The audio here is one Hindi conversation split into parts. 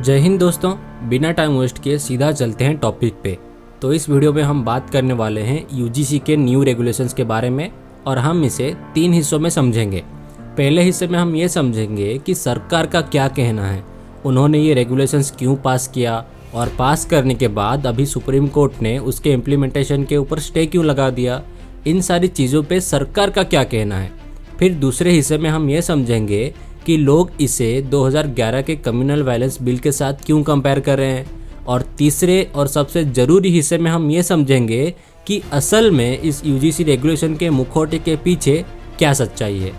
जय हिंद दोस्तों, बिना टाइम वेस्ट किए सीधा चलते हैं टॉपिक पे। तो इस वीडियो में हम बात करने वाले हैं यूजीसी के न्यू रेगुलेशंस के बारे में और हम इसे 3 हिस्सों में समझेंगे। पहले हिस्से में हम ये समझेंगे कि सरकार का क्या कहना है, उन्होंने ये रेगुलेशंस क्यों पास किया और पास करने के बाद अभी सुप्रीम कोर्ट ने उसके इम्प्लीमेंटेशन के ऊपर स्टे क्यों लगा दिया। इन सारी चीज़ों पे सरकार का क्या कहना है। फिर दूसरे हिस्से में हम ये समझेंगे कि लोग इसे 2011 के कम्युनल वायलेंस बिल के साथ क्यों कंपेयर कर रहे हैं। और तीसरे और सबसे ज़रूरी हिस्से में हम ये समझेंगे कि असल में इस यूजीसी रेगुलेशन के मुखौटे के पीछे क्या सच्चाई है।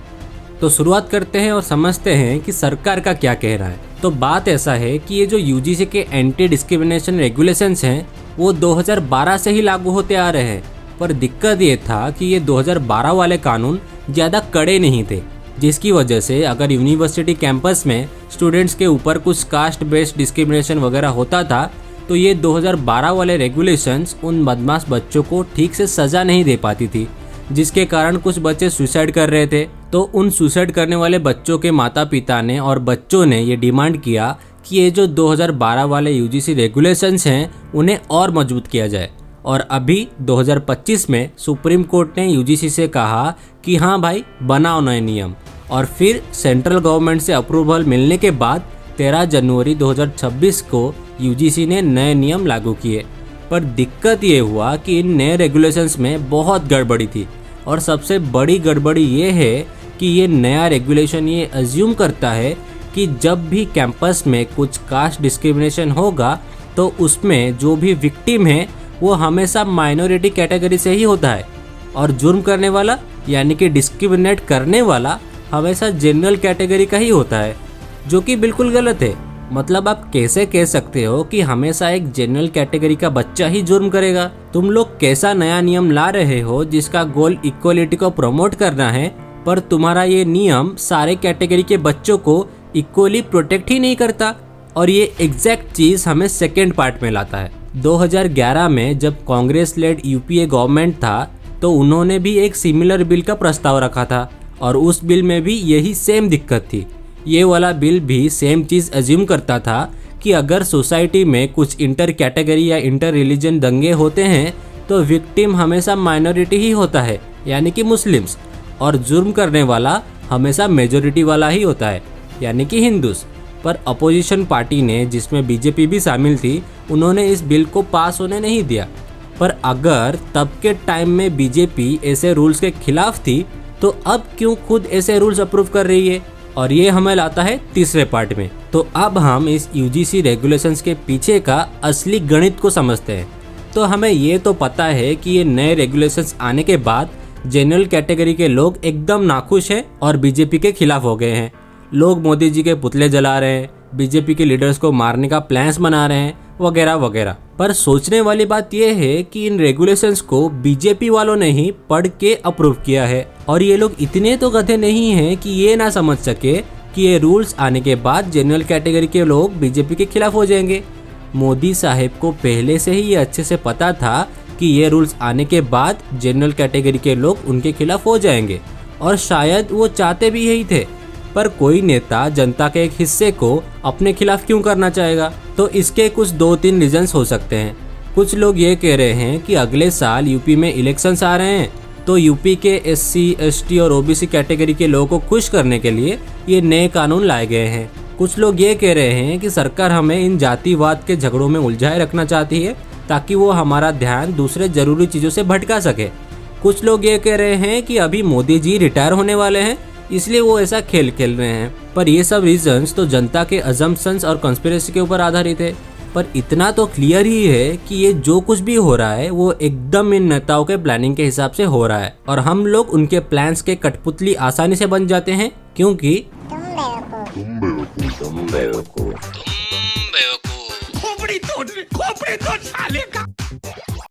तो शुरुआत करते हैं और समझते हैं कि सरकार का क्या कह रहा है। तो बात ऐसा है कि ये जो यूजीसी के एंटी डिस्क्रिमिनेशन रेगुलेशंस हैं वो 2012 से ही लागू होते आ रहे हैं, पर दिक्कत ये था कि ये 2012 वाले कानून ज़्यादा कड़े नहीं थे, जिसकी वजह से अगर यूनिवर्सिटी कैंपस में स्टूडेंट्स के ऊपर कुछ कास्ट बेस्ड डिस्क्रिमिनेशन वगैरह होता था तो ये 2012 वाले रेगुलेशंस उन बदमाश बच्चों को ठीक से सज़ा नहीं दे पाती थी, जिसके कारण कुछ बच्चे सुसाइड कर रहे थे। तो उन सुसाइड करने वाले बच्चों के माता पिता ने और बच्चों ने ये डिमांड किया कि ये जो 2012 वाले यूजीसी रेगुलेशंस हैं उन्हें और मजबूत किया जाए। और अभी 2025 में सुप्रीम कोर्ट ने यूजीसी से कहा कि हाँ भाई, बनाओ नए नियम। और फिर सेंट्रल गवर्नमेंट से अप्रूवल मिलने के बाद 13 जनवरी 2026 को यूजीसी ने नए नियम लागू किए। पर दिक्कत ये हुआ कि इन नए रेगुलेशंस में बहुत गड़बड़ी थी, और सबसे बड़ी गड़बड़ी ये है कि ये नया रेगुलेशन ये अज्यूम करता है कि जब भी कैंपस में कुछ कास्ट डिस्क्रिमिनेशन होगा तो उसमें जो भी विक्टिम है वो हमेशा माइनॉरिटी कैटेगरी से ही होता है, और जुर्म करने वाला यानी कि डिस्क्रिमिनेट करने वाला हमेशा जनरल कैटेगरी का ही होता है, जो कि बिल्कुल गलत है। मतलब आप कैसे कह सकते हो कि हमेशा एक जनरल कैटेगरी का बच्चा ही जुर्म करेगा। तुम लोग कैसा नया नियम ला रहे हो जिसका गोल इक्वलिटी को प्रमोट करना है, पर तुम्हारा ये नियम सारे कैटेगरी के बच्चों को इक्वली प्रोटेक्ट ही नहीं करता। और ये एग्जैक्ट चीज़ हमें सेकेंड पार्ट में लाता है। 2011 में जब कांग्रेस लेड यूपीए गवर्नमेंट था तो उन्होंने भी एक सिमिलर बिल का प्रस्ताव रखा था, और उस बिल में भी यही सेम दिक्कत थी। ये वाला बिल भी सेम चीज़ अज्यूम करता था कि अगर सोसाइटी में कुछ इंटर कैटेगरी या इंटर रिलीजन दंगे होते हैं तो विक्टिम हमेशा माइनॉरिटी ही होता है, यानी कि मुस्लिम्स, और जुर्म करने वाला हमेशा मेजोरिटी वाला ही होता है, यानी कि हिंदूस। पर अपोजिशन पार्टी ने, जिसमें बीजेपी भी शामिल थी, उन्होंने इस बिल को पास होने नहीं दिया। पर अगर तब के टाइम में बीजेपी ऐसे रूल्स के खिलाफ थी तो अब क्यों खुद ऐसे रूल्स अप्रूव कर रही है। और ये हमें लाता है तीसरे पार्ट में। तो अब हम इस यूजीसी रेगुलेशंस के पीछे का असली गणित को समझते हैं। तो हमें ये तो पता है कि ये नए रेगुलेशंस आने के बाद जनरल कैटेगरी के लोग एकदम नाखुश हैं और बीजेपी के खिलाफ हो गए हैं। लोग मोदी जी के पुतले जला रहे हैं, बीजेपी के लीडर्स को मारने का प्लान्स बना रहे हैं, वगैरह वगैरह। पर सोचने वाली बात यह है कि इन रेगुलेशंस को बीजेपी वालों ने ही पढ़ के अप्रूव किया है, और ये लोग इतने तो गधे नहीं हैं कि ये ना समझ सके कि ये रूल्स आने के बाद जनरल कैटेगरी के लोग बीजेपी के खिलाफ हो जाएंगे। मोदी साहब को पहले से ही ये अच्छे से पता था कि ये रूल्स आने के बाद जनरल कैटेगरी के लोग उनके खिलाफ हो जाएंगे, और शायद वो चाहते भी यही थे। पर कोई नेता जनता के एक हिस्से को अपने खिलाफ क्यों करना चाहेगा। तो इसके कुछ 2-3 रीजंस हो सकते हैं। कुछ लोग ये कह रहे हैं कि अगले साल यूपी में इलेक्शंस आ रहे हैं, तो यूपी के एससी, एसटी और ओबीसी कैटेगरी के लोगों को खुश करने के लिए ये नए कानून लाए गए हैं। कुछ लोग ये कह रहे हैं कि सरकार हमें इन जातिवाद के झगड़ों में उलझाए रखना चाहती है ताकि वो हमारा ध्यान दूसरे जरूरी चीज़ों से भटका सके। कुछ लोग ये कह रहे हैं कि अभी मोदी जी रिटायर होने वाले हैं, इसलिए वो ऐसा खेल खेल रहे हैं। पर ये सब रीजंस तो जनता के अजम्पशंस और कॉन्स्पिरेसी के ऊपर आधारित है। पर इतना तो क्लियर ही है कि ये जो कुछ भी हो रहा है वो एकदम इन नेताओं के प्लानिंग के हिसाब से हो रहा है, और हम लोग उनके प्लान्स के कठपुतली आसानी से बन जाते हैं, क्योंकि तुम बेवकूफ